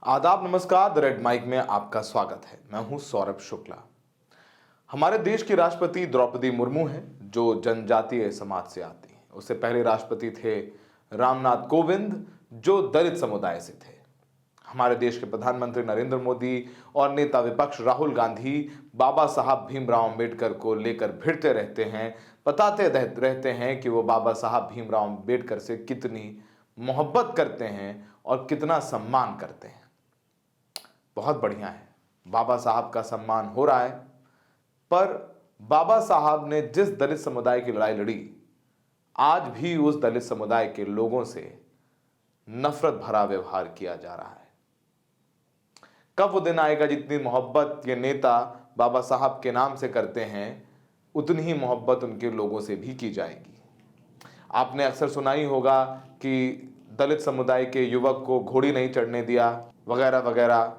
आदाब, नमस्कार। The red mic में आपका स्वागत है। मैं हूं सौरभ शुक्ला। हमारे देश की राष्ट्रपति द्रौपदी मुर्मू हैं, जो जनजातीय समाज से आती हैं। उससे पहले राष्ट्रपति थे रामनाथ कोविंद, जो दलित समुदाय से थे। हमारे देश के प्रधानमंत्री नरेंद्र मोदी और नेता विपक्ष राहुल गांधी बाबा साहब भीमराव अम्बेडकर को लेकर भिड़ते रहते हैं, बताते रहते हैं कि वो बाबा साहब भीमराव अम्बेडकर से कितनी मोहब्बत करते हैं और कितना सम्मान करते हैं। बहुत बढ़िया है, बाबा साहब का सम्मान हो रहा है, पर बाबा साहब ने जिस दलित समुदाय की लड़ाई लड़ी, आज भी उस दलित समुदाय के लोगों से नफरत भरा व्यवहार किया जा रहा है। कब वो दिन आएगा जितनी मोहब्बत ये नेता बाबा साहब के नाम से करते हैं, उतनी ही मोहब्बत उनके लोगों से भी की जाएगी। आपने अक्सर सुना ही होगा कि दलित समुदाय के युवक को घोड़ी नहीं चढ़ने दिया, वगैरह वगैरह।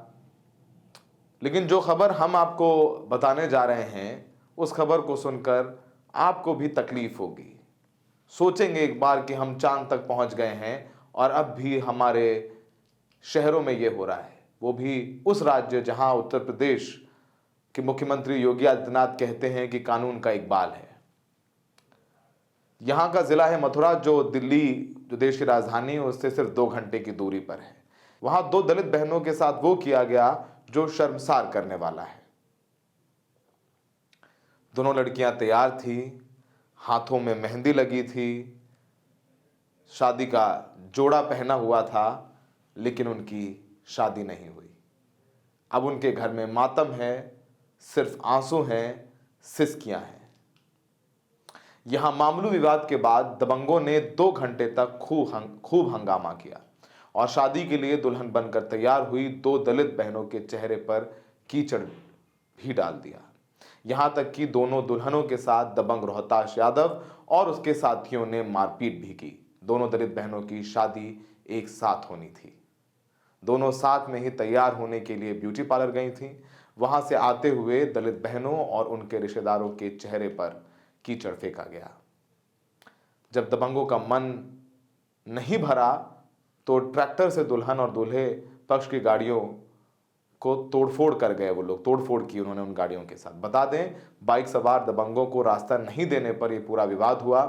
लेकिन जो खबर हम आपको बताने जा रहे हैं, उस खबर को सुनकर आपको भी तकलीफ होगी। सोचेंगे एक बार कि हम चांद तक पहुंच गए हैं और अब भी हमारे शहरों में ये हो रहा है, वो भी उस राज्य जहां उत्तर प्रदेश के मुख्यमंत्री योगी आदित्यनाथ कहते हैं कि कानून का इकबाल है। यहां का जिला है मथुरा, जो दिल्ली, जो देश की राजधानी है, उससे सिर्फ 2 घंटे की दूरी पर है। वहां 2 दलित बहनों के साथ वो किया गया जो शर्मसार करने वाला है। दोनों लड़कियां तैयार थी, हाथों में मेहंदी लगी थी, शादी का जोड़ा पहना हुआ था, लेकिन उनकी शादी नहीं हुई। अब उनके घर में मातम है, सिर्फ आंसू हैं, सिसकियां हैं। यहां मामूली विवाद के बाद दबंगों ने 2 घंटे तक खूब हंगामा किया और शादी के लिए दुल्हन बनकर तैयार हुई 2 दलित बहनों के चेहरे पर कीचड़ भी डाल दिया। यहां तक कि दोनों दुल्हनों के साथ दबंग रोहताश यादव और उसके साथियों ने मारपीट भी की। दोनों दलित बहनों की शादी एक साथ होनी थी। दोनों साथ में ही तैयार होने के लिए ब्यूटी पार्लर गई थीं। वहां से आते हुए दलित बहनों और उनके रिश्तेदारों के चेहरे पर कीचड़ फेंका गया। जब दबंगों का मन नहीं भरा तो ट्रैक्टर से दुल्हन और दूल्हे पक्ष की गाड़ियों को तोड़फोड़ कर गए। वो लोग तोड़फोड़ की उन्होंने उन गाड़ियों के साथ। बता दें, बाइक सवार दबंगों को रास्ता नहीं देने पर यह पूरा विवाद हुआ।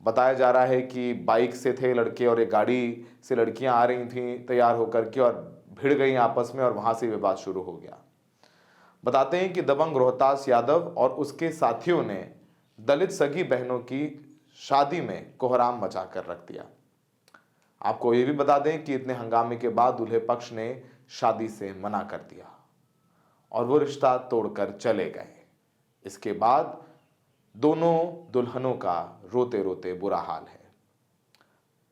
बताया जा रहा है कि बाइक से थे लड़के और एक गाड़ी से लड़कियां आ रही थीं तैयार होकर के, और भिड़ गई आपस में और वहां से विवाद शुरू हो गया। बताते हैं कि दबंग रोहताश यादव और उसके साथियों ने दलित सगी बहनों की शादी में कोहराम मचा कर रख दिया। आपको ये भी बता दें कि इतने हंगामे के बाद दूल्हे पक्ष ने शादी से मना कर दिया और वो रिश्ता तोड़कर चले गए। इसके बाद दोनों दुल्हनों का रोते रोते बुरा हाल है।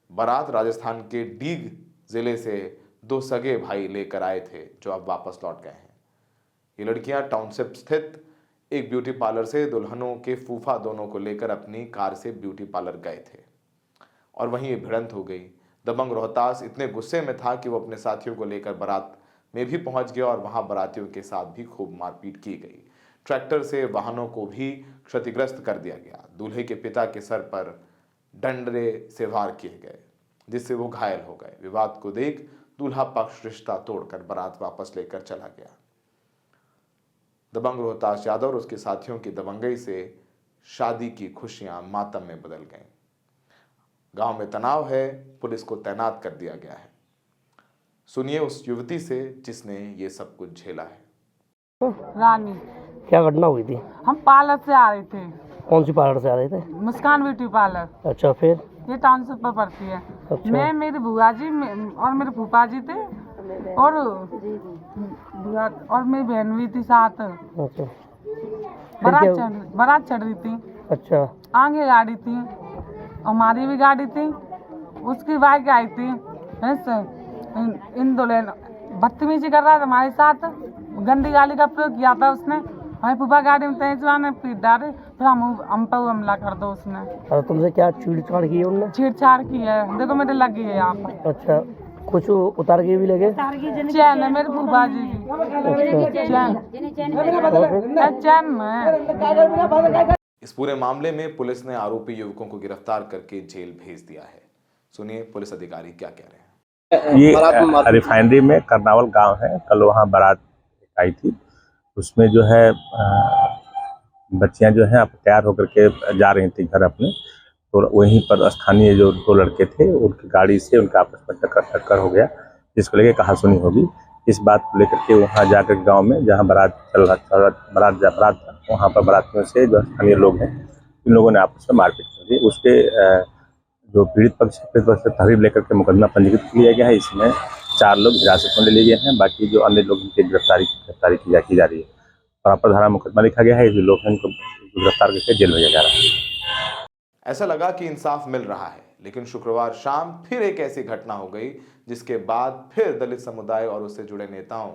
बारात राजस्थान के डीग जिले से 2 सगे भाई लेकर आए थे, जो अब वापस लौट गए हैं। ये लड़कियां टाउनशिप स्थित एक ब्यूटी पार्लर से दुल्हनों के फूफा दोनों को लेकर अपनी कार से ब्यूटी पार्लर गए थे और वहीं ये भिड़ंत हो गई। दबंग रोहतास इतने गुस्से में था कि वो अपने साथियों को लेकर बारात में भी पहुंच गया और वहां बारातियों के साथ भी खूब मारपीट की गई। ट्रैक्टर से वाहनों को भी क्षतिग्रस्त कर दिया गया। दूल्हे के पिता के सर पर डंडे से वार किए गए, जिससे वो घायल हो गए। विवाद को देख दूल्हा पक्ष रिश्ता तोड़कर बारात वापस लेकर चला गया। दबंग रोहतास यादव और उसके साथियों की दबंगई से शादी की खुशियां मातम में बदल गईं। गांव में तनाव है, पुलिस को तैनात कर दिया गया है। सुनिए उस युवती से जिसने ये सब कुछ झेला है। रानी, क्या घटना हुई थी? हम पार्लर से आ रहे थे। कौन सी पार्लर से आ रहे थे? मुस्कान ब्यूटी पार्लर। अच्छा, फिर? ये टाउनशिप पर पड़ती है। अच्छा। मैं, मेरी बुआ जी और मेरे फूफा जी थे और मेरी बहन भी थी साथ। अच्छा। बारात चढ़ रही थी। अच्छा। आगे गाड़ी थी, हमारी भी गाड़ी थी, उसकी बाइक आई थी। इन दोनों बदतमीजी कर रहा था हमारे साथ, गंदी गाली का प्रयोग किया था उसने। हमारे फूफा गाड़ी में तेज ने पीट डाले, फिर हम पर हमला कर दो उसने। और तुमसे क्या छेड़छाड़ की है उनने? छेड़छाड़ की है, देखो मेरे लगी है यहाँ पर। अच्छा, कुछ उतार के भी लगे? चैन है मेरे फूफा जी की। चैन में। इस पूरे मामले में पुलिस ने आरोपी युवकों को गिरफ्तार करके जेल भेज दिया है। सुनिए पुलिस अधिकारी क्या कह रहे हैं। ये रिफाइनरी में करनावल गांव है। कल वहाँ बारात आई थी, उसमें जो है बच्चियां जो हैं आप तैयार होकर के जा रही थी घर अपने, तो वहीं पर स्थानीय जो दो लड़के थे उनकी गाड़ी से उनका आपस में टक्कर हो गया, जिसको लेकर कहासुनी होगी। इस बात को लेकर के वहाँ जाकर गांव में जहाँ बारात बारात था, वहाँ पर बारातियों से जो स्थानीय लोग हैं इन लोगों ने आपस में मारपीट कर दी। उसके जो पीड़ित पक्ष से तहरीर लेकर के मुकदमा पंजीकृत किया गया है। इसमें 4 लोग हिरासत में ले लिए गए हैं, बाकी जो अन्य लोग की गिरफ्तारी की जा रही है। प्रॉपर धारा मुकदमा लिखा गया है, जो लोग हैं उनको गिरफ्तार करके जेल भेजा जा रहा है। ऐसा लगा कि इंसाफ मिल रहा है, लेकिन शुक्रवार शाम फिर एक ऐसी घटना हो गई जिसके बाद फिर दलित समुदाय और उससे जुड़े नेताओं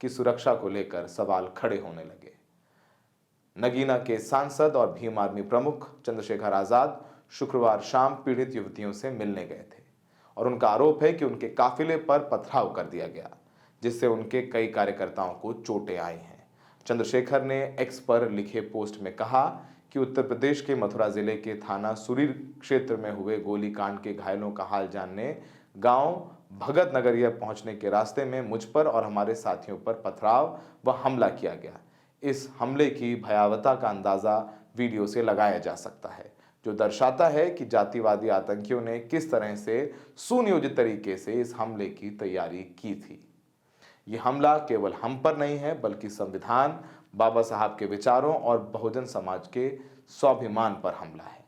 की सुरक्षा को लेकर सवाल खड़े होने लगे। नगीना के सांसद और भीम आर्मी प्रमुख चंद्रशेखर आजाद शुक्रवार शाम पीड़ित युवतियों से मिलने गए थे और उनका आरोप है कि उनके काफिले पर पथराव कर दिया गया, जिससे उनके कई कार्यकर्ताओं को चोटें आई हैं। चंद्रशेखर ने एक्स पर लिखे पोस्ट में कहा कि उत्तर प्रदेश के मथुरा जिले के थाना सुरीर क्षेत्र में हुए गोलीकांड के घायलों का हाल जानने गांव भगत नगरिया पहुंचने के रास्ते में मुझ पर और हमारे साथियों पर पथराव व हमला किया गया। इस हमले की भयावहता का अंदाजा वीडियो से लगाया जा सकता है, जो दर्शाता है कि जातिवादी आतंकियों ने किस तरह से सुनियोजित तरीके से इस हमले की तैयारी की थी। यह हमला केवल हम पर नहीं है, बल्कि संविधान, बाबा साहब के विचारों और बहुजन समाज के स्वाभिमान पर हमला है।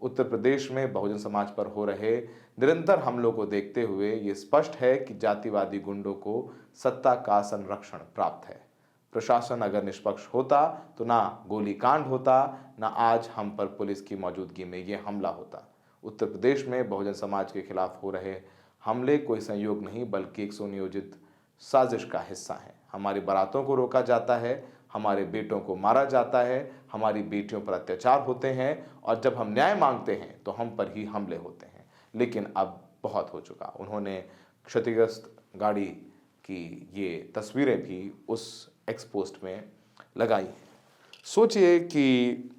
उत्तर प्रदेश में बहुजन समाज पर हो रहे निरंतर हमलों को देखते हुए ये स्पष्ट है कि जातिवादी गुंडों को सत्ता का संरक्षण प्राप्त है। प्रशासन अगर निष्पक्ष होता तो ना गोलीकांड होता, ना आज हम पर पुलिस की मौजूदगी में ये हमला होता। उत्तर प्रदेश में बहुजन समाज के खिलाफ हो रहे हमले कोई संयोग नहीं, बल्कि एक सुनियोजित साजिश का हिस्सा है। हमारी बारातों को रोका जाता है, हमारे बेटों को मारा जाता है, हमारी बेटियों पर अत्याचार होते हैं और जब हम न्याय मांगते हैं तो हम पर ही हमले होते हैं। लेकिन अब बहुत हो चुका। उन्होंने क्षतिग्रस्त गाड़ी की ये तस्वीरें भी उस एक्सपोस्ट में लगाई। सोचिए कि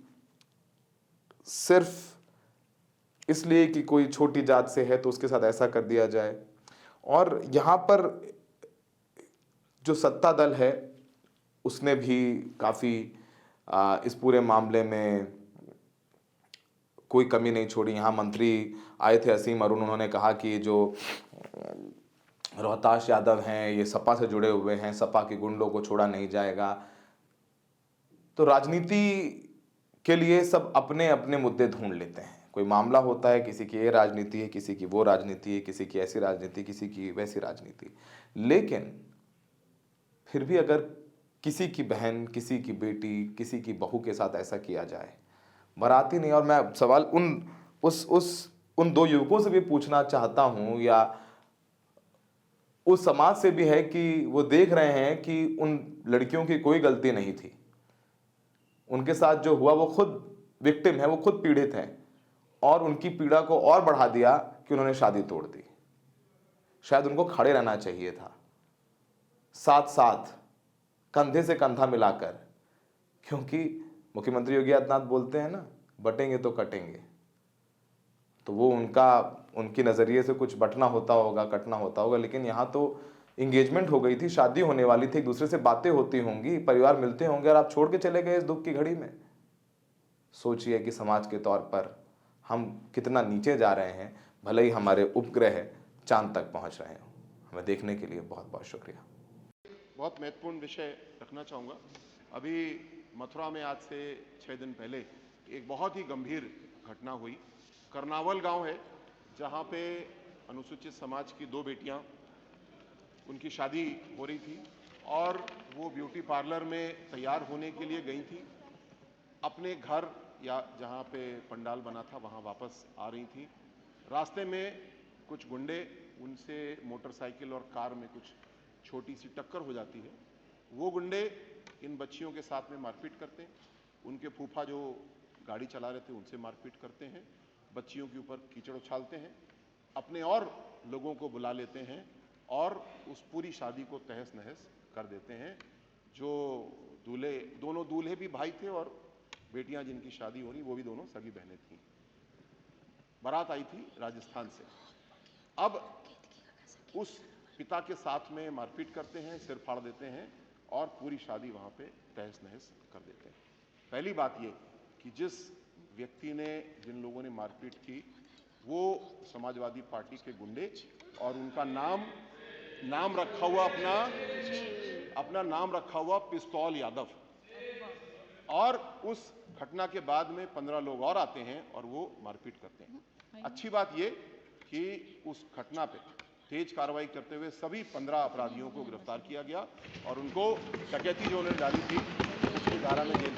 सिर्फ इसलिए कि कोई छोटी जात से है तो उसके साथ ऐसा कर दिया जाए। और यहाँ पर जो सत्ता दल है उसने भी काफ़ी इस पूरे मामले में कोई कमी नहीं छोड़ी। यहाँ मंत्री आए थे असीम अरुण, उन्होंने कहा कि जो रोहताश यादव हैं ये सपा से जुड़े हुए हैं, सपा के गुंडों को छोड़ा नहीं जाएगा। तो राजनीति के लिए सब अपने अपने मुद्दे ढूंढ लेते हैं। कोई मामला होता है, किसी की ये राजनीति है, किसी की वो राजनीति है, किसी की ऐसी राजनीति, किसी की वैसी राजनीति। लेकिन फिर भी अगर किसी की बहन, किसी की बेटी, किसी की बहू के साथ ऐसा किया जाए, बाराती नहीं। और मैं सवाल उन 2 युवकों से भी पूछना चाहता हूं, या उस समाज से भी है कि वो देख रहे हैं कि उन लड़कियों की कोई गलती नहीं थी, उनके साथ जो हुआ वो खुद विक्टिम है, वो खुद पीड़ित हैं और उनकी पीड़ा को और बढ़ा दिया कि उन्होंने शादी तोड़ दी। शायद उनको खड़े रहना चाहिए था, साथ साथ कंधे से कंधा मिलाकर, क्योंकि मुख्यमंत्री योगी आदित्यनाथ बोलते हैं ना, बटेंगे तो कटेंगे। तो वो उनकी नज़रिए से कुछ बटना होता होगा, कटना होता होगा, लेकिन यहाँ तो इंगेजमेंट हो गई थी, शादी होने वाली थी, एक दूसरे से बातें होती होंगी, परिवार मिलते होंगे, और आप छोड़ के चले गए इस दुख की घड़ी में। सोचिए कि समाज के तौर पर हम कितना नीचे जा रहे हैं, भले ही हमारे उपग्रह चांद तक पहुंच रहे हों। हमें देखने के लिए बहुत बहुत शुक्रिया। बहुत महत्वपूर्ण विषय रखना चाहूँगा। अभी मथुरा में आज से 6 दिन पहले एक बहुत ही गंभीर घटना हुई। करनावल गांव है जहां पे अनुसूचित समाज की 2 बेटियां, उनकी शादी हो रही थी और वो ब्यूटी पार्लर में तैयार होने के लिए गई थी। अपने घर या जहां पे पंडाल बना था वहां वापस आ रही थी। रास्ते में कुछ गुंडे, उनसे मोटरसाइकिल और कार में कुछ छोटी सी टक्कर हो जाती है। वो गुंडे इन बच्चियों के साथ में मारपीट करते हैं। उनके फूफा जो गाड़ी चला रहे थे उनसे मारपीट करते हैं, बच्चियों के ऊपर कीचड़ उछालते हैं, अपने और लोगों को बुला लेते हैं और उस पूरी शादी को तहस नहस कर देते हैं। जो दोनों दूल्हे भी भाई थे और बेटियां जिनकी शादी हो रही वो भी दोनों सगी बहनें थीं। बारात आई थी राजस्थान से। अब उस पिता के साथ में मारपीट करते हैं, सिर फाड़ देते हैं और पूरी शादी वहाँ पे तहस नहस कर देते हैं। पहली बात ये कि जिस व्यक्ति ने, जिन लोगों ने मारपीट की, वो समाजवादी पार्टी के गुंडे, और उनका नाम रखा हुआ अपना नाम रखा हुआ पिस्तौल यादव। और उस घटना के बाद में 15 लोग और आते हैं और वो मारपीट करते हैं। अच्छी बात ये कि उस घटना पे तेज कार्रवाई करते हुए सभी 15 अपराधियों को गिरफ्तार किया गया और उनको डकैती जो उन्होंने डाली थी उसकी धारा में जेल